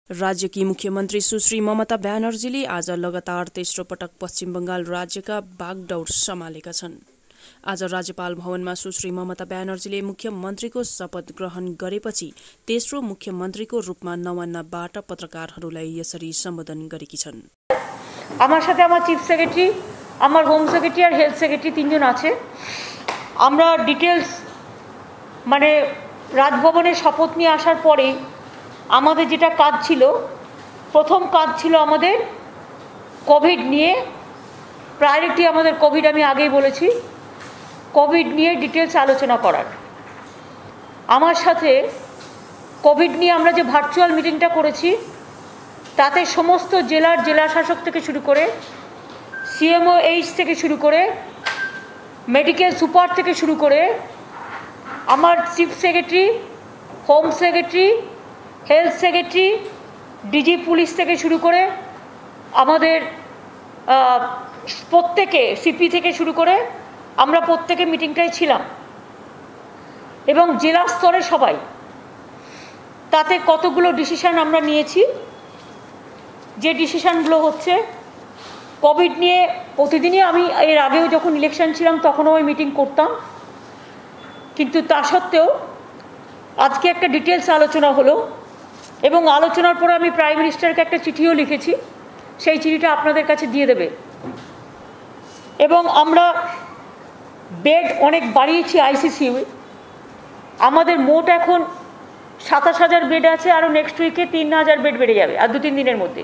राज्यकी मुख्यमन्त्री सुश्री ममता ब्यानर्जीले आज लगातार तेस्रो पटक पश्चिम बंगाल राज्यका बागडोर सम्हालेका छन्। आज राज्यपाल भवनमा सुश्री ममता ब्यानर्जीले मुख्यमन्त्रीको शपथ ग्रहण गरेपछि तेस्रो मुख्यमन्त्रीको रूपमा नवान्नबाट पत्रकारहरूलाई यसरी सम्बोधन गरेकी छन्। আমার সাথে আমার চিফ সেক্রেটারি, আমার হোম সেক্রেটারি আর হেলথ সেক্রেটারি তিনজন আছে। আমরা ডিটেলস মানে রাজভবনে শপথ নিয়ে আসার পরে আমাদের যেটা কাজ ছিল, প্রথম কাজ ছিল আমাদের কোভিড নিয়ে প্রায়োরিটি। আমাদের কোভিড আমি আগেই বলেছি, কোভিড নিয়ে ডিটেলস আলোচনা করার। আমার সাথে কোভিড নিয়ে আমরা যে ভার্চুয়াল মিটিংটা করেছি তাতে সমস্ত জেলার জেলাশাসক থেকে শুরু করে সিএমওএইচ থেকে শুরু করে মেডিকেল সুপার থেকে শুরু করে আমার chief secretary, home secretary, health secretary, DG police থেকে শুরু করে আমাদের প্রত্যেকে সিপি থেকে শুরু করে আমরা প্রত্যেকে মিটিংটায় ছিলাম এবং জেলা স্তরে সবাই। তাতে কতগুলো ডিসিশন আমরা নিয়েছি। যে ডিসিশনগুলো হচ্ছে কোভিড নিয়ে প্রতিদিনই আমি এর আগেও যখন ইলেকশন ছিলাম তখনও ওই মিটিং করতাম, কিন্তু তা সত্ত্বেও আজকে একটা ডিটেলস আলোচনা হলো এবং আলোচনার পরে আমি প্রাইম মিনিস্টারকে একটা চিঠিও লিখেছি, সেই চিঠিটা আপনাদের কাছে দিয়ে দেবে। এবং আমরা বেড অনেক বাড়িয়েছি আইসিসিউ। আমাদের মোট এখন ২৭,০০০ বেড আছে, আরও নেক্সট উইকে ৩,০০০ বেড বেড়ে যাবে, আর ২-৩ দিনের মধ্যে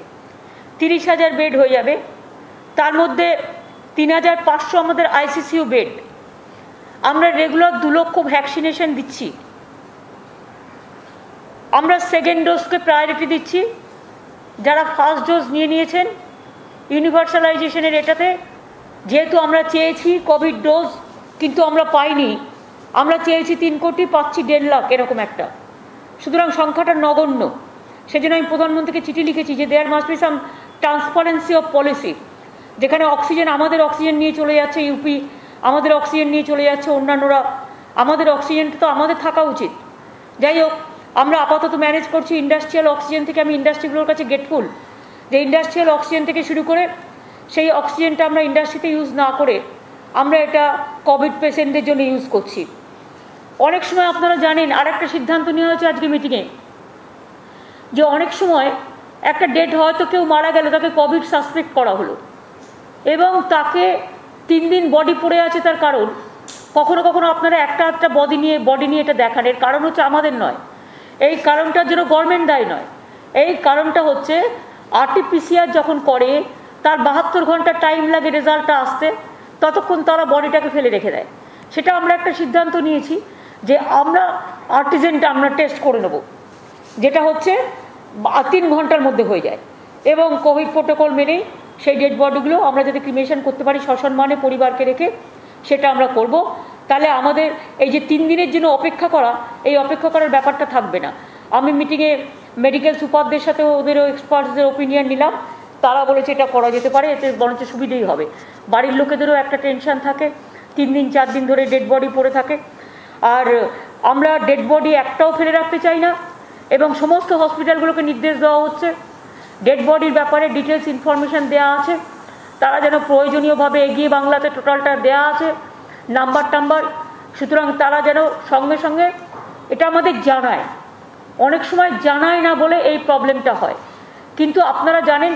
৩০,০০০ বেড হয়ে যাবে। তার মধ্যে ৩,৫০০ আমাদের আইসিসিউ বেড। আমরা রেগুলার ২ লক্ষ ভ্যাকসিনেশন দিচ্ছি। আমরা সেকেন্ড ডোজকে প্রায়োরিটি দিচ্ছি। যারা ফার্স্ট ডোজ নিয়েছেন ইউনিভার্সালাইজেশনের এটাতে, যেহেতু আমরা চেয়েছি কোভিড ডোজ কিন্তু আমরা পাইনি, আমরা চেয়েছি ৩ কোটি, পাচ্ছি ১.৫ লাখ এরকম একটা, সুতরাং সংখ্যাটা নগণ্য। সেজন্য আমি প্রধানমন্ত্রীকে চিঠি লিখেছি যে there must be some transparency of policy. যেখানে অক্সিজেন আমাদের অক্সিজেন নিয়ে চলে যাচ্ছে ইউপি, আমাদের অক্সিজেন নিয়ে চলে যাচ্ছে অন্যান্যরা, আমাদের অক্সিজেনটা তো আমাদের থাকা উচিত। যাই হোক, আমরা আপাতত ম্যানেজ করছি ইন্ডাস্ট্রিয়াল অক্সিজেন থেকে। আমি ইন্ডাস্ট্রিগুলোর কাছে গেটফুল যে ইন্ডাস্ট্রিয়াল অক্সিজেন থেকে শুরু করে সেই অক্সিজেনটা আমরা ইন্ডাস্ট্রিতে ইউজ না করে আমরা এটা কোভিড পেশেন্টদের জন্য ইউজ করছি। অনেক সময় আপনারা জানেন আরেকটা সিদ্ধান্ত নেওয়া হয়েছে আজকে মিটিংয়ে, যে অনেক সময় একটা ডেট হয়তো কেউ মারা গেল, তাকে কোভিড সাসপেক্ট করা হলো এবং তাকে 3 দিন বডি পড়ে আছে। তার কারণ কখনো কখনো আপনারা একটা বডি নিয়ে এটা দেখান। এর কারণ হচ্ছে আমাদের নয়, এই কারণটার জন্য গভর্নমেন্ট দায়ী নয়। এই কারণটা হচ্ছে আরটিপিসিআর যখন করে তার 72 ঘন্টা টাইম লাগে রেজাল্টটা আসতে, ততক্ষণ তারা বডিটাকে ফেলে রেখে দেয়। সেটা আমরা একটা সিদ্ধান্ত নিয়েছি যে আমরা আর্টিজেনটা আমরা টেস্ট করে নেব, যেটা হচ্ছে 3 ঘন্টার মধ্যে হয়ে যায় এবং কোভিড প্রোটোকল মেনেই সেই ডেড বডিগুলো আমরা যদি ক্রিমেশন করতে পারি সসম্মানে পরিবারকে রেখে, সেটা আমরা করব। তাহলে আমাদের এই যে 3 দিনের জন্য অপেক্ষা করা, এই অপেক্ষা করার ব্যাপারটা থাকবে না। আমি মিটিংয়ে মেডিকেল সুপারদের সাথে ওদেরও এক্সপার্টসদের ওপিনিয়ন নিলাম, তারা বলেছে এটা করা যেতে পারে, এতে বরঞ্চ সুবিধেই হবে। বাড়ির লোকেদেরও একটা টেনশন থাকে, 3 দিন 4 দিন ধরে ডেড বডি পড়ে থাকে। আর আমরা ডেড বডি একটাও ফেলে রাখতে চাই না এবং সমস্ত হসপিটালগুলোকে নির্দেশ দেওয়া হচ্ছে ডেড বডির ব্যাপারে ডিটেলস ইনফরমেশান দেওয়া আছে, তারা যেন প্রয়োজনীয়ভাবে এগিয়ে বাংলাতে টোটালটা দেওয়া আছে নাম্বার। সুতরাং তারা যেন সঙ্গে সঙ্গে এটা আমাদের জানায়। অনেক সময় জানায় না বলে এই প্রবলেমটা হয়। কিন্তু আপনারা জানেন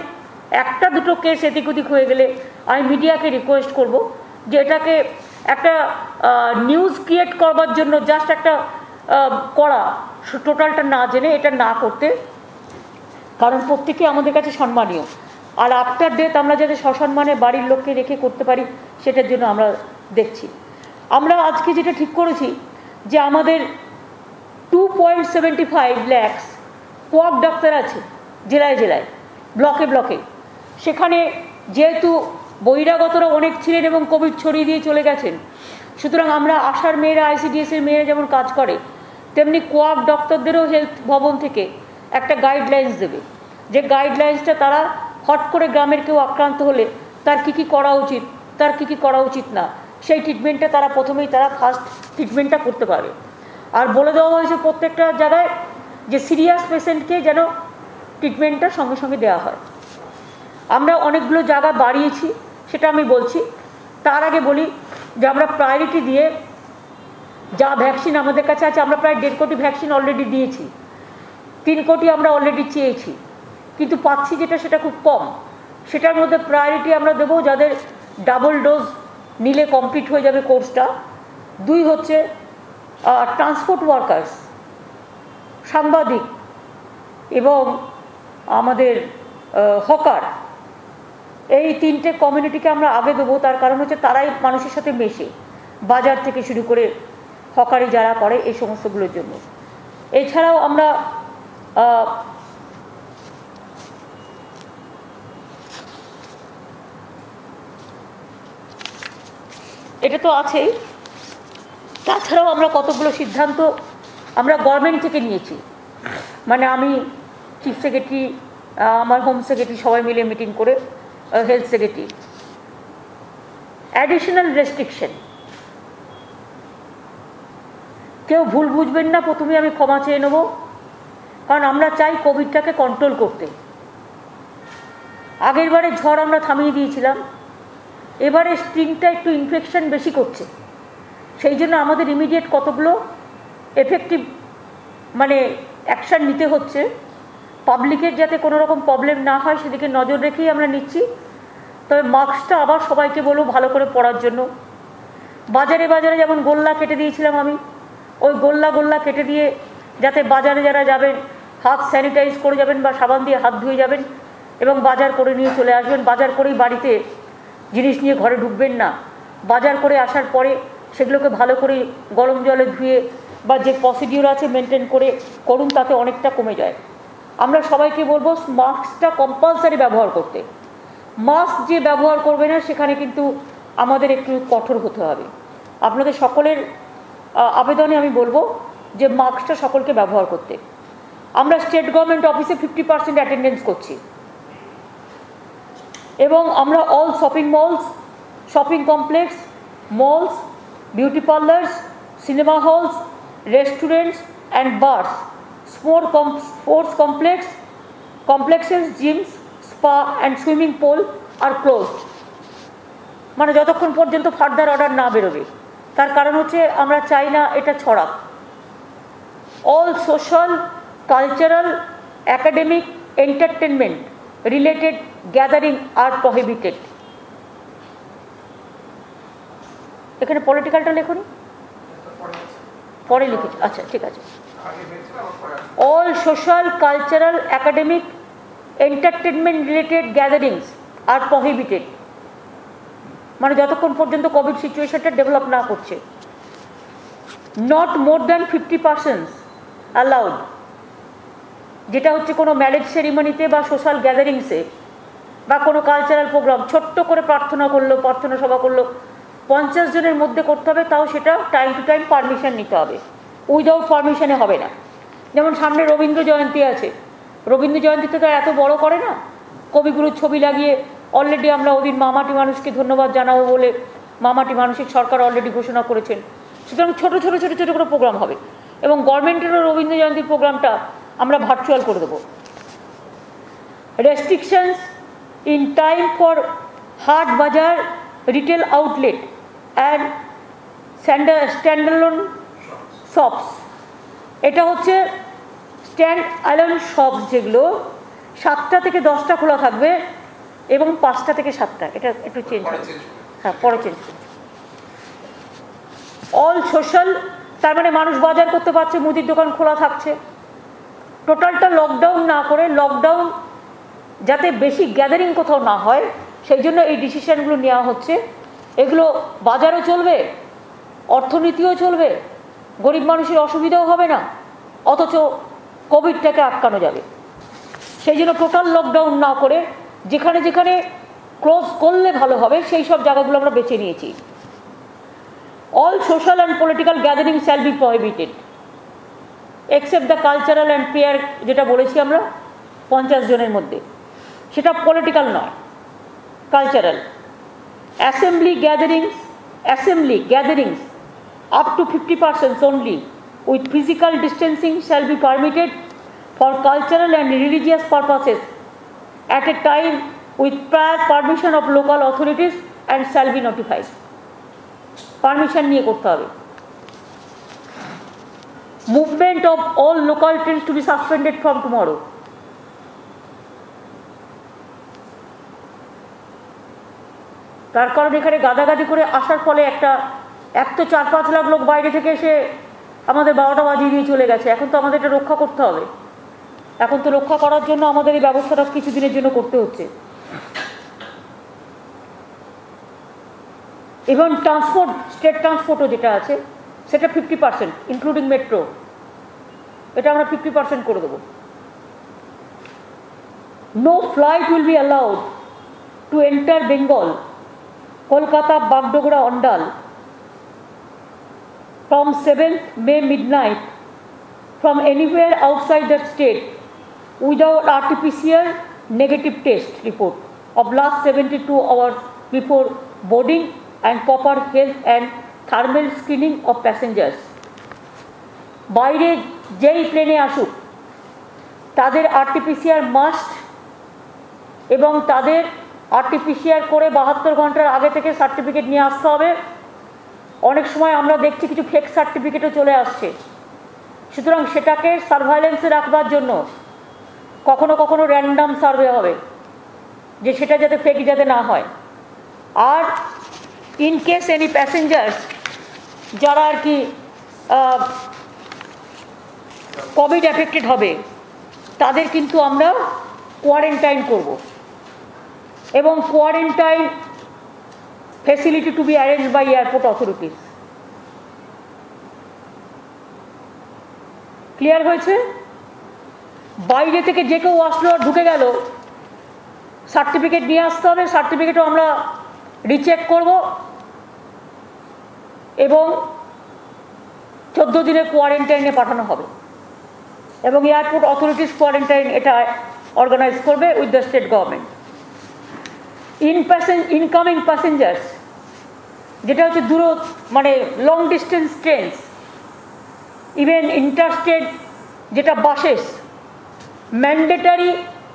1-2 কেস এদিক ওদিক হয়ে গেলে আমি মিডিয়াকে রিকোয়েস্ট করব যে এটাকে একটা নিউজ ক্রিয়েট করবার জন্য জাস্ট একটা করা, টোটালটা না জেনে এটা না করতে, কারণ প্রত্যেকে আমাদের কাছে সম্মানীয়। আর আফটার ডেথ আমরা যাতে সসম্মানে বাড়ির লোককে রেখে করতে পারি সেটার জন্য আমরা দেখছি। আমরা আজকে যেটা ঠিক করেছি যে আমাদের 2.75 লাখ কোয়াক ডাক্তার আছে জেলায় জেলায়, ব্লকে। সেখানে যেহেতু বহিরাগতরা অনেক ছিলেন এবং কোভিড ছড়িয়ে দিয়ে চলে গেছেন, সুতরাং আমরা আশার মেয়েরা, আইসিডিএসের মেয়েরা যেমন কাজ করে, তেমনি কোয়াক ডক্টরদেরও হেলথ ভবন থেকে একটা গাইডলাইন্স দেবে, যে গাইডলাইন্সটা তারা হট করে গ্রামের কেউ আক্রান্ত হলে তার কী করা উচিত, তার কী করা উচিত না, সেই ট্রিটমেন্টটা তারা প্রথমেই ফার্স্ট ট্রিটমেন্টটা করতে পারে। আর বলে দেওয়া হয়েছে প্রত্যেকটা জায়গায় যে সিরিয়াস পেশেন্টকে যেন ট্রিটমেন্টটা সঙ্গে সঙ্গে দেওয়া হয়। আমরা অনেকগুলো জায়গা বাড়িয়েছি, সেটা আমি বলছি। তার আগে বলি যে আমরা প্রায়োরিটি দিয়ে যা ভ্যাকসিন আমাদের কাছে আছে, আমরা প্রায় 1.5 কোটি ভ্যাকসিন অলরেডি দিয়েছি, 3 কোটি আমরা অলরেডি চেয়েছি, কিন্তু পাচ্ছি যেটা সেটা খুব কম। সেটার মধ্যে প্রায়োরিটি আমরা দেবো যাদের ডাবল ডোজ নিলে কমপ্লিট হয়ে যাবে কোর্সটা। 2 হচ্ছে ট্রান্সপোর্ট ওয়ার্কার্স, সাংবাদিক এবং আমাদের হকার, এই 3টে কমিউনিটিকে আমরা আগে দেবো। তার কারণ হচ্ছে তারাই মানুষের সাথে মেশে, বাজার থেকে শুরু করে হকারি যারা করে এই সমস্তগুলোর জন্য। এছাড়াও আমরা এটা তো আছেই, তাছাড়াও আমরা কতগুলো সিদ্ধান্ত আমরা গভর্নমেন্ট থেকে নিয়েছি। মানে আমি চিফ সেক্রেটারি, আমার হোম সেক্রেটারি সবাই মিলে মিটিং করে, হেলথ সেক্রেটারি, অ্যাডিশনাল রেস্ট্রিকশন। কেউ ভুল বুঝবেন না, প্রথমে আমি ক্ষমা চেয়ে নেব, কারণ আমরা চাই কোভিডটাকে কন্ট্রোল করতে। আগের বারে ঝড় আমরা থামিয়ে দিয়েছিলাম, এবারে স্ট্রিংটা একটু ইনফেকশন বেশি করছে, সেই জন্য আমাদের ইমিডিয়েট কতগুলো এফেক্টিভ মানে অ্যাকশান নিতে হচ্ছে। পাবলিকের যাতে কোনো রকম প্রবলেম না হয় সেদিকে নজর রেখেই আমরা নিচ্ছি। তবে মাস্কটা আবার সবাইকে বলবো ভালো করে পরার জন্য। বাজারে বাজারে যেমন গোল্লা কেটে দিয়েছিলাম আমি, ওই গোল্লা কেটে দিয়ে যাতে বাজারে যারা যাবেন হাত স্যানিটাইজ করে যাবেন বা সাবান দিয়ে হাত ধুয়ে যাবেন এবং বাজার করে নিয়ে চলে আসবেন। বাজার করেই বাড়িতে জিনিস নিয়ে ঘরে ঢুকবেন না, বাজার করে আসার পরে সেগুলোকে ভালো করে গরম জলে ধুয়ে বা যে প্রসিডিওর আছে মেনটেন করে করুন, তাতে অনেকটা কমে যায়। আমরা সবাইকে বলবো মাস্কটা কম্পালসারি ব্যবহার করতে। মাস্ক যে ব্যবহার করবে না সেখানে কিন্তু আমাদের একটু কঠোর হতে হবে। আপনাদের সকলের আবেদনে আমি বলবো যে মাস্কটা সকলকে ব্যবহার করতে। আমরা স্টেট গভর্নমেন্ট অফিসে 50% অ্যাটেন্ডেন্স করছি এবং আমরা all shopping malls, shopping complex, malls, beauty parlours, cinema halls, restaurants and bars, sports complexes, gyms, spa and swimming pool are closed। মানে যতক্ষণ পর্যন্ত ফার্দার অর্ডার না বেরোবে। তার কারণ হচ্ছে আমরা চাই না এটা ছড়াক। All social, cultural, academic, entertainment related gathering আর প্রহিবিটেড। এখানে পলিটিক্যালটা লেখুন, পরে লিখেছি, আচ্ছা ঠিক আছে। All social, cultural, academic, entertainment related gatherings আর প্রহিবিটেড। মানে যতক্ষণ পর্যন্ত কোভিড সিচুয়েশনটা ডেভেলপ না করছে। নট মোর দ্যান 50% অ্যালাউড, যেটা হচ্ছে কোনো ম্যারেজ সেরিমনিতে বা সোশ্যাল গ্যাদারিংসে বা কোনো কালচারাল প্রোগ্রাম, ছোট্ট করে প্রার্থনা করলো, প্রার্থনা সভা করলো, 50 জনের মধ্যে করতে হবে, তাও সেটা টাইম টু টাইম পারমিশন নিতে হবে, উইদাউট পারমিশনে হবে না। যেমন সামনে রবীন্দ্র জয়ন্তী আছে, রবীন্দ্র জয়ন্তীতে তো এত বড় করে না, কবিগুরুর ছবি লাগিয়ে অলরেডি আমরা ওদিন মামাটি মানুষকে ধন্যবাদ জানাবো বলে মামাটি মানসিক সরকার অলরেডি ঘোষণা করেছেন। সুতরাং ছোটো ছোটো ছোটো ছোটো করে প্রোগ্রাম হবে এবং গভর্নমেন্টেরও রবীন্দ্র জয়ন্তীর প্রোগ্রামটা আমরা ভার্চুয়াল করে দেবো। রেস্ট্রিকশনস ইন টাইম ফর হাট বাজার, রিটেল আউটলেট অ্যান্ড স্ট্যান্ডঅ্যালোন শপস। এটা হচ্ছে স্ট্যান্ড অ্যালোন শপস, যেগুলো 7টা থেকে 10টা খোলা থাকবে এবং 5টা থেকে 7টা। এটা একটু চেঞ্জ হবে, হ্যাঁ পরে চেঞ্জ করবে। অল সোশ্যাল, তার মানে মানুষ বাজার করতে পারছে, মুদির দোকান খোলা থাকছে। টোটালটা লকডাউন না করে, লকডাউন যাতে বেশি গ্যাদারিং কোথাও না হয় সেই জন্য এই ডিসিশনগুলো নেওয়া হচ্ছে। এগুলো বাজারও চলবে, অর্থনীতিও চলবে, গরিব মানুষের অসুবিধাও হবে না, অথচ কোভিডটাকে আটকানো যাবে। সেই জন্য টোটাল লকডাউন না করে যেখানে যেখানে ক্লোজ করলে ভালো হবে সেই সব জায়গাগুলো আমরা বেছে নিয়েছি। All social and political gathering shall be prohibited except the cultural and prayer, যেটা বলেছি আমরা 50 জনের মধ্যে, সেটা পলিটিক্যাল নয়, cultural. Assembly gatherings up to 50% only with physical distancing shall be permitted for cultural and religious purposes at a time with prior permission of local authorities and shall be notified. Permission নিয়ে করতে হবে। Movement of all local trains to be suspended from tomorrow. তার কারণ এখানে গাদাগাদি করে আসার ফলে এক তো 4-5 লাখ লোক বাইরে থেকে এসে আমাদের 12টা বাজিয়ে দিয়ে চলে গেছে। এখন তো আমাদের এটা রক্ষা করতে হবে। এখন তো রক্ষা করার জন্য আমাদের এই ব্যবস্থাটা কিছুদিনের জন্য করতে হচ্ছে। এবং ট্রান্সপোর্ট, স্টেট ট্রান্সপোর্টও যেটা আছে সেটা 50%, ইনক্লুডিং মেট্রো, এটা আমরা 50% করে দেবো। No flight will be allowed to enter Bengal, Kolkata, Bagdogra, Andal from 7th May midnight from anywhere outside the state without RT-PCR negative test report of last 72 hours before boarding and proper health and thermal screening of passengers. বাইরে যেই প্লেনে আসুক তাদের RT-PCR must এবং তাদের RT-PCR করে 72 ঘন্টার আগে থেকে সার্টিফিকেট নিয়ে আসতে হবে। অনেক সময় আমরা দেখছি কিছু ফেক সার্টিফিকেটও চলে আসছে, সুতরাং সেটাকে সার্ভাইলেন্সে রাখবার জন্য কখনো কখনো র্যান্ডাম সার্ভে হবে যে সেটা যাতে ফেক যাতে না হয়। আর ইন কেস এনি প্যাসেঞ্জার্স যারা আর কি কোভিড এফেক্টেড হবে তাদের কিন্তু আমরা কোয়ারেন্টাইন করব এবং quarantine facility to be arranged by airport authorities. Clear হয়েছে? বাইরে থেকে যে কেউ আসলো ঢুকে গেল, সার্টিফিকেট নিয়ে আসতে হবে, সার্টিফিকেটও আমরা রিচেক করব এবং 14 দিনের কোয়ারেন্টাইনে পাঠানো হবে এবং এয়ারপোর্ট অথরিটিস কোয়ারেন্টাইন এটা অর্গানাইজ করবে with the state government. Incoming passengers যেটা হচ্ছে মানে long distance trains, even interstate যেটা বাসেস, ম্যান্ডেটারি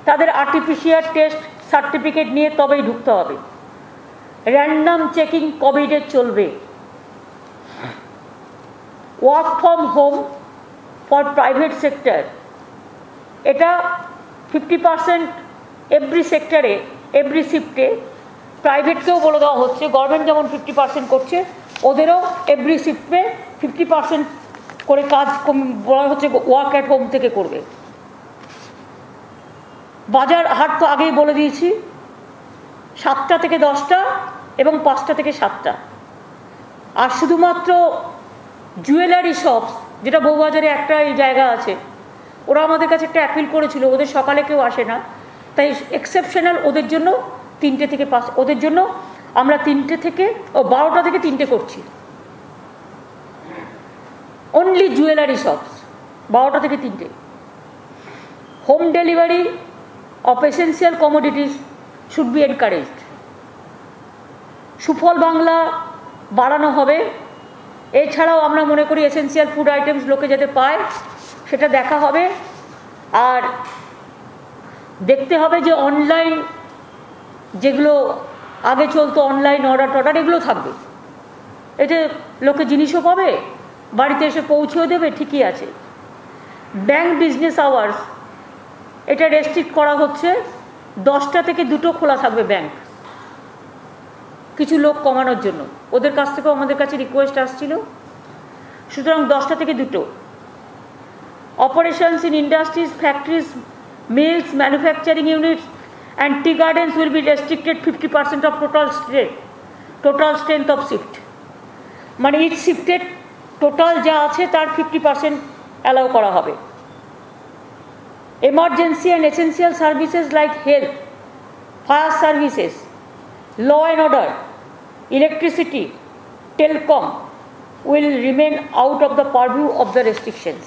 তাদের RT-PCR টেস্ট সার্টিফিকেট নিয়ে তবেই ঢুকতে হবে। র্যান্ডাম চেকিং কোভিডের চলবে। Work from home for private sector, এটা 50% এভরি সেক্টরে, এভরি শিফটে। প্রাইভেটকেও বলে দেওয়া হচ্ছে, গভর্নমেন্ট যেমন 50% করছে ওদেরও এভরি শিফটে 50% করে কাজ বলা হচ্ছে ওয়ার্ক অ্যাট হোম থেকে করবে। বাজার হাট তো আগেই বলে দিয়েছি 7টা থেকে 10টা এবং 5টা থেকে 7টা। আর শুধুমাত্র জুয়েলারি শপস, যেটা বউবাজারে একটা এই জায়গা আছে, ওরা আমাদের কাছে একটা অ্যাপিল করেছিল, ওদের সকালে কেউ আসে না, তাই এক্সেপশনাল ওদের জন্য 3টে থেকে 5, ওদের জন্য আমরা 3টে থেকে 12টা থেকে 3টে করছি। অনলি জুয়েলারি শপস 12টা থেকে 3টে। Home delivery of essential commodities should be encouraged. সুফল বাংলা বাড়ানো হবে। এছাড়াও আমরা মনে করি এসেন্সিয়াল ফুড আইটেমস লোকে যাতে পায় সেটা দেখা হবে। আর দেখতে হবে যে অনলাইন যেগুলো আগে চলতো, অনলাইন অর্ডার এগুলো থাকবে। এতে লোকে জিনিসও পাবে, বাড়িতে এসে পৌঁছেও দেবে, ঠিকই আছে। ব্যাংক বিজনেস আওয়ার্স এটা রেস্ট্রিক্ট করা হচ্ছে, 10টা থেকে 2টো খোলা থাকবে ব্যাংক, কিছু লোক কমানোর জন্য। ওদের কাছ থেকেও আমাদের কাছে রিকোয়েস্ট আসছিল, সুতরাং 10টা থেকে 2টো। Operations in industries, factories, mills, manufacturing units and tea gardens will be restricted 50% of total strength of shift. মানে ইচ শিফটের টোটাল যা আছে তার 50% অ্যালাউ করা হবে। Emergency and essential services like health, fire services, law and order, electricity, telecom will remain out of the purview of the restrictions.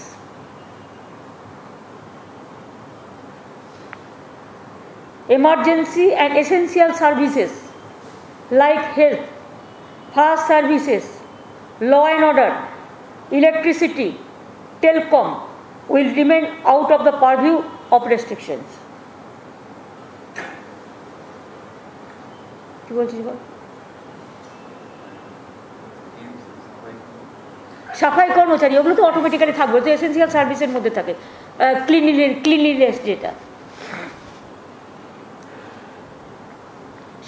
Emergency and essential services like health, fire services, law and order, electricity, telecom will remain out of the purview of restrictions. কি বলছিস বল? সাফাই কর্মচারী ওগুলো তো automatically থাকবে, তো essential সার্ভিসের মধ্যে থাকে। ক্লিনলিনেস যেটা,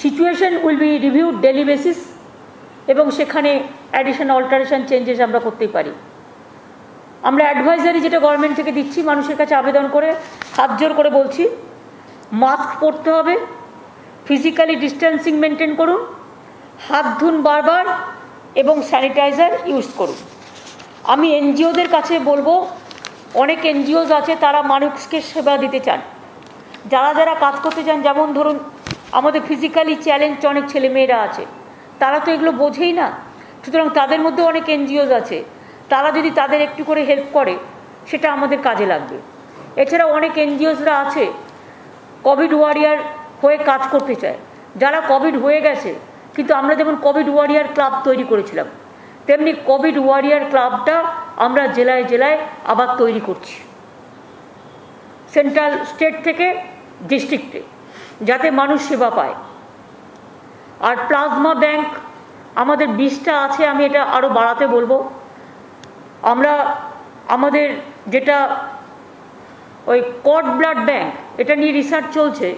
situation will be reviewed daily basis, এবং সেখানে অ্যাডিশন অল্টারেশন চেঞ্জেস আমরা করতেই পারি। আমরা অ্যাডভাইজারি যেটা গভর্নমেন্ট থেকে দিচ্ছি, মানুষের কাছে আবেদন করে হাত জোর করে বলছি, মাস্ক পরতে হবে, ফিজিক্যালি ডিস্টেন্সিং মেনটেন করুন, হাত ধুন বারবার, এবং স্যানিটাইজার ইউজ করুন। আমি এনজিওদের কাছে বলবো, অনেক এনজিওস আছে তারা মানুষকে সেবা দিতে চান, যারা যারা কাজ করতে চান, যেমন ধরুন আমাদের ফিজিক্যালি চ্যালেঞ্জ অনেক ছেলেমেয়েরা আছে, তারা তো এগুলো বোঝেই না, সুতরাং তাদের মধ্যে অনেক এনজিওস আছে, তারা যদি তাদের একটু করে হেল্প করে সেটা আমাদের কাজে লাগবে। এছাড়া অনেক এনজিওসরা আছে কোভিড ওয়ারিয়ার হয়ে কাজ করতে চায়, যারা কোভিড হয়ে গেছে, কিন্তু আমরা যেমন কোভিড ওয়ারিয়ার ক্লাব তৈরি করেছিলাম, তেমনি কোভিড ওয়ারিয়ার ক্লাবটা আমরা জেলায় জেলায় আবার তৈরি করছি, সেন্ট্রাল স্টেট থেকে ডিস্ট্রিক্টে, যাতে মানুষ সেবা পায়। আর প্লাজমা ব্যাংক আমাদের 20টা আছে, আমি এটা আরও বাড়াতে বলবো। আমরা আমাদের যেটা ওই কড ব্লাড ব্যাংক, এটা নিয়ে রিসার্চ চলছে,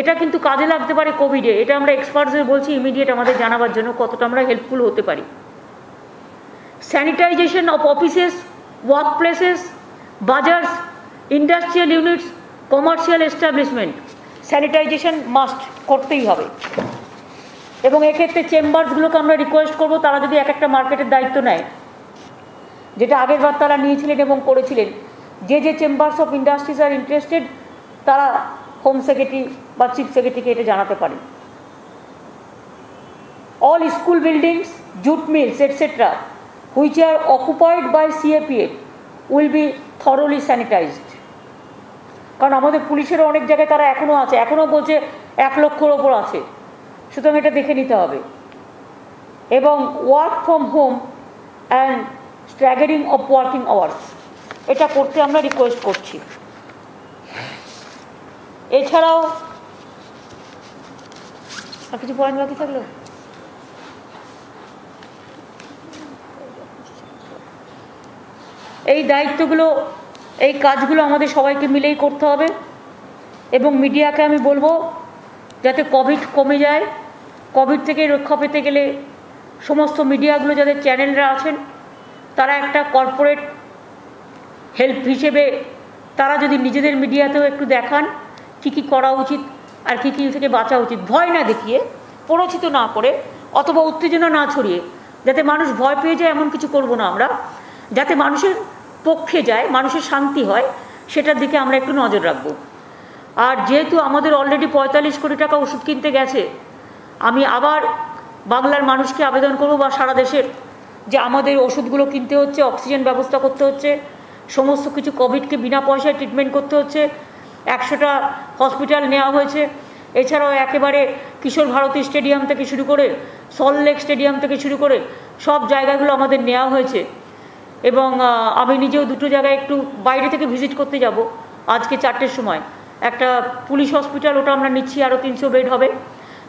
এটা কিন্তু কাজে লাগতে পারে কোভিডে, এটা আমরা এক্সপার্টসদের বলছি ইমিডিয়েট আমাদের জানাবার জন্য কতটা আমরা হেল্পফুল হতে পারি। Sanitisation of offices, work places, বাজার্স, industrial units, commercial establishment, sanitisation must করতেই হবে। এবং এক্ষেত্রে চেম্বারসগুলোকে আমরা রিকোয়েস্ট করবো, তারা যদি এক একটা মার্কেটের দায়িত্ব নেয়, যেটা আগের বার তারা নিয়েছিলেন এবং করেছিলেন, যে যে chambers of industries are interested, তারা হোম সেক্রেটারি বা চিফ সেক্রেটারিকে এটা জানাতে পারেন। All school buildings, jute mills etcetera which are occupied by CAPF will be thoroughly sanitised. কারণ আমাদের পুলিশেরও অনেক জায়গায় তারা এখনও আছে, এখনও বলছে 1 লক্ষর ওপর আছে, সুতরাং এটা দেখে নিতে হবে। এবং work from home and staggering of working hours, এটা করতে আমরা রিকোয়েস্ট করছি। এছাড়াও আর কিছু পয়েন্ট বাকি থাকলো? এই দায়িত্বগুলো, এই কাজগুলো আমাদের সবাইকে মিলেই করতে হবে। এবং মিডিয়াকে আমি বলবো, যাতে কোভিড কমে যায়, কোভিড থেকে রক্ষা পেতে গেলে সমস্ত মিডিয়াগুলো, যাদের চ্যানেলরা আছেন, তারা একটা কর্পোরেট হেল্প হিসেবে তারা যদি নিজেদের মিডিয়াতেও একটু দেখান কী কী করা উচিত আর কী কী থেকে বাঁচা উচিত, ভয় না দেখিয়ে, প্ররোচিত না করে, অথবা উত্তেজনা না ছড়িয়ে, যাতে মানুষ ভয় পেয়ে যায় এমন কিছু করব না আমরা, যাতে মানুষের পক্ষে যায়, মানুষের শান্তি হয়, সেটার দিকে আমরা একটু নজর রাখব। আর যেহেতু আমাদের অলরেডি 45 কোটি টাকা ওষুধ কিনতে গেছে, আমি আবার বাংলার মানুষকে আবেদন করব, বা সারা দেশের, যে আমাদের ওষুধগুলো কিনতে হচ্ছে, অক্সিজেন ব্যবস্থা করতে হচ্ছে, সমস্ত কিছু কোভিডকে বিনা পয়সায় ট্রিটমেন্ট করতে হচ্ছে। 100টা হসপিটাল নেওয়া হয়েছে, এছাড়াও একেবারে কিশোর ভারতী স্টেডিয়াম থেকে শুরু করে, সল্টলেক স্টেডিয়াম থেকে শুরু করে সব জায়গাগুলো আমাদের নেওয়া হয়েছে। এবং আমি নিজেও 2টো জায়গায় একটু বাইরে থেকে ভিজিট করতে যাব আজকে 4টের সময়। একটা পুলিশ হসপিটাল, ওটা আমরা নিচ্ছি, আরও 300 বেড হবে।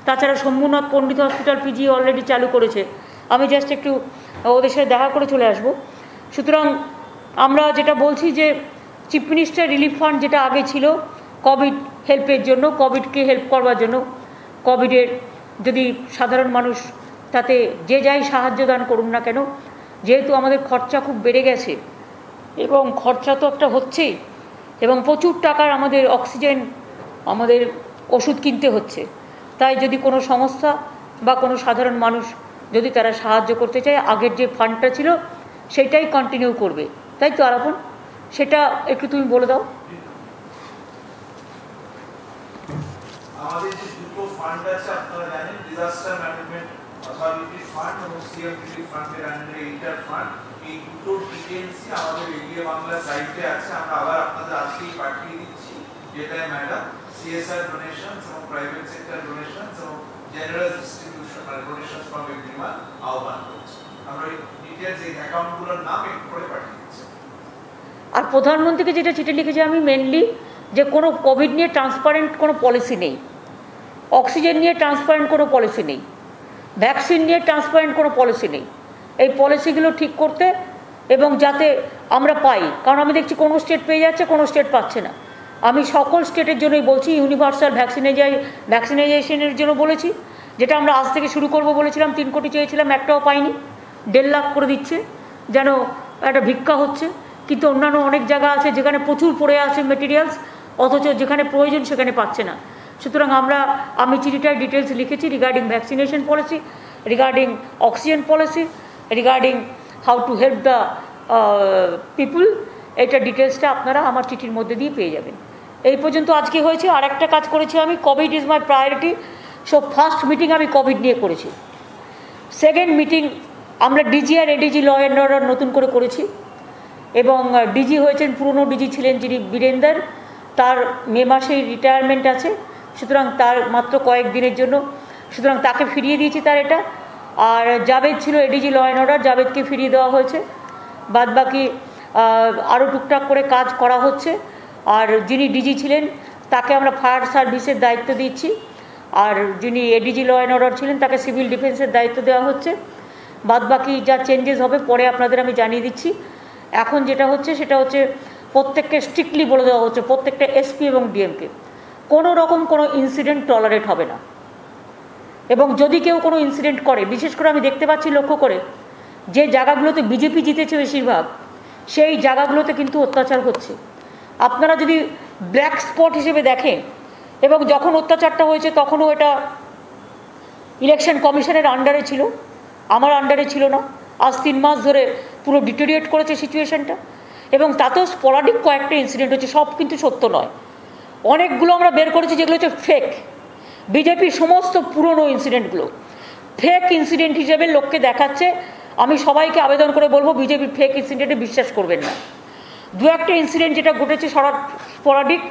তাছাড়া শম্ভুনাথ পণ্ডিত হসপিটাল পিজি অলরেডি চালু করেছে, আমি জাস্ট একটু ওদের সাথে দেখা করে চলে আসব। সুতরাং আমরা যেটা বলছি যে চিফ মিনিস্টার রিলিফ ফান্ড যেটা আগে ছিল কোভিড হেল্পের জন্য, কোভিডকে হেল্প করবার জন্য, কোভিডের যদি সাধারণ মানুষ তাতে যে যাই সাহায্য দান করুন না কেন, যেহেতু আমাদের খরচা খুব বেড়ে গেছে, এবং খরচা তো একটা হচ্ছেই, এবং প্রচুর টাকার আমাদের অক্সিজেন, আমাদের ওষুধ কিনতে হচ্ছে, তাই যদি কোনো সংস্থা বা কোনো সাধারণ মানুষ যদি তারা সাহায্য করতে চায়, আগের যে ফান্ডটা ছিল সেটাই কন্টিনিউ করবে, তাই তো আরাপন? সেটা একটু তুমি বলে দাও। আমাদের যে দুটো ফান্ড আছে আপনারা জানেন, ডিজাস্টার ম্যানেজমেন্ট অথরিটি ফান্ড এবং সিএম রিলিফ ফান্ডের আন্ডারে ইন্টার ফান্ড, এই দুটো ডিটেইলসই আমাদের এগিয়ে বাংলা সাইটে আছে, আমরা আবার আপনাদের আজকেই পাঠিয়ে দিচ্ছি, যেটায় ম্যাডাম সিএসআর ডোনেশনস এবং প্রাইভেট সেক্টর ডোনেশনস এবং জেনারেল ডিস্ট্রিবিউশন মানে ডোনেশনস ফ্রম এভরিওয়ান আহ্বান করছি। আমরা এই ডিটেইলস, এই অ্যাকাউন্টগুলোর নাম একটু করে পাঠিয়ে দিচ্ছি। আর প্রধানমন্ত্রীকে যেটা চিঠি লিখেছি আমি মেনলি, যে কোনো কোভিড নিয়ে ট্রান্সপারেন্ট কোনো পলিসি নেই, অক্সিজেন নিয়ে ট্রান্সপারেন্ট কোনো পলিসি নেই, ভ্যাকসিন নিয়ে ট্রান্সপারেন্ট কোনো পলিসি নেই। এই পলিসিগুলো ঠিক করতে এবং যাতে আমরা পাই, কারণ আমি দেখছি কোনো স্টেট পেয়ে যাচ্ছে, কোনো স্টেট পাচ্ছে না। আমি সকল স্টেটের জন্যই বলছি, ইউনিভার্সাল ভ্যাকসিনাইজেশনের জন্য বলেছি, যেটা আমরা আজ থেকে শুরু করব বলেছিলাম, 3 কোটি চেয়েছিলাম, একটাও পাইনি, 1.5 লাখ করে দিচ্ছে, যেন একটা ভিক্ষা হচ্ছে। কিন্তু অন্যান্য অনেক জায়গা আছে যেখানে প্রচুর পড়ে আছে মেটেরিয়ালস, অথচ যেখানে প্রয়োজন সেখানে পাচ্ছে না। সুতরাং আমি চিঠিটায় ডিটেলস লিখেছি regarding vaccination policy, regarding oxygen policy, regarding how to help the people. এইটা ডিটেলসটা আপনারা আমার চিঠির মধ্যে দিয়ে পেয়ে যাবেন। এই পর্যন্ত আজকে হয়েছে। আর একটা কাজ করেছি আমি, covid is my priority. So first meeting আমি কোভিড নিয়ে করেছি। সেকেন্ড মিটিং আমরা ডিজি আর এডিজি ল অ্যান্ড অর্ডার নতুন করে করেছি, এবং ডিজি হয়েছেন, পুরনো ডিজি ছিলেন যিনি বীরেন্দর, তার মে মাসেই রিটায়ারমেন্ট আছে, সুতরাং তার মাত্র কয়েকদিনের জন্য, সুতরাং তাকে ফিরিয়ে দিয়েছি তার এটা। আর জাভেদ ছিল এডিজি ল অ্যান্ড অর্ডার, জাভেদকে ফিরিয়ে দেওয়া হয়েছে। বাদবাকি আরও টুকটাক করে কাজ করা হচ্ছে। আর যিনি ডিজি ছিলেন তাকে আমরা ফায়ার সার্ভিসের দায়িত্ব দিচ্ছি, আর যিনি এডিজি ল অ্যান্ড অর্ডার ছিলেন তাকে সিভিল ডিফেন্সের দায়িত্ব দেওয়া হচ্ছে। বাদবাকি যা চেঞ্জেস হবে পরে আপনাদের আমি জানিয়ে দিচ্ছি। এখন যেটা হচ্ছে সেটা হচ্ছে প্রত্যেককে স্ট্রিক্টলি বলে দেওয়া হচ্ছে, প্রত্যেকটা এসপি এবং ডিএমকে কোনো রকম কোনো ইনসিডেন্ট টলারেট হবে না। এবং যদি কেউ কোনো ইনসিডেন্ট করে, বিশেষ করে আমি দেখতে পাচ্ছি লক্ষ্য করে, যে জায়গাগুলোতে বিজেপি জিতেছে বেশিরভাগ, সেই জায়গাগুলোতে কিন্তু অত্যাচার হচ্ছে। আপনারা যদি ব্ল্যাক স্পট হিসেবে দেখেন, এবং যখন অত্যাচারটা হয়েছে তখনও এটা ইলেকশন কমিশনের আন্ডারে ছিল, আমার আন্ডারে ছিল না। আজ 3 মাস ধরে পুরো ডিটেরিয়েট করেছে সিচুয়েশনটা, এবং তাতেও স্পরাডিক কয়েকটা ইনসিডেন্ট হচ্ছে, সব কিন্তু সত্য নয়। অনেকগুলো আমরা বের করেছি যেগুলো হচ্ছে ফেক। বিজেপির সমস্ত পুরনো ইনসিডেন্টগুলো ফেক ইনসিডেন্ট হিসেবে লোককে দেখাচ্ছে। আমি সবাইকে আবেদন করে বলবো, বিজেপির ফেক ইনসিডেন্টে বিশ্বাস করবেন না। 2-একটা ইনসিডেন্ট যেটা ঘটেছে স্পরাডিক,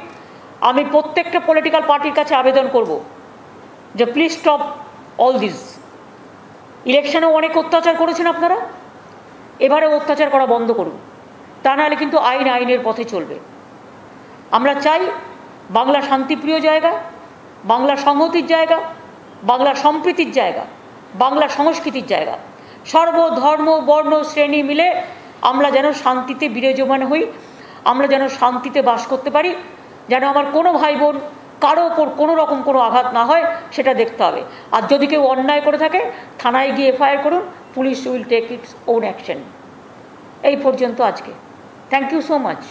আমি প্রত্যেকটা পলিটিক্যাল পার্টির কাছে আবেদন করব যে প্লিজ স্টপ অল দিস। ইলেকশনেও অনেক অত্যাচার করেছেন আপনারা, এবারে অত্যাচার করা বন্ধ করুন, তা নাহলে কিন্তু আইনের পথে চলবে। আমরা চাই বাংলা শান্তিপ্রিয় জায়গা, বাংলা সংহতির জায়গা, বাংলা সম্প্রীতির জায়গা, বাংলা সংস্কৃতির জায়গা। সর্বধর্ম বর্ণ শ্রেণী মিলে আমরা যেন শান্তিতে বিরাজমান হই, আমরা যেন শান্তিতে বাস করতে পারি, যেন আমার কোনো ভাই বোন কারো ওপর কোনো রকম কোনো আঘাত না হয়, সেটা দেখতে হবে। আর যদি কেউ অন্যায় করে থাকে, থানায় গিয়ে এফআইআর করুন, police will take its own action. এই পর্যন্ত আজকে। Thank you so much.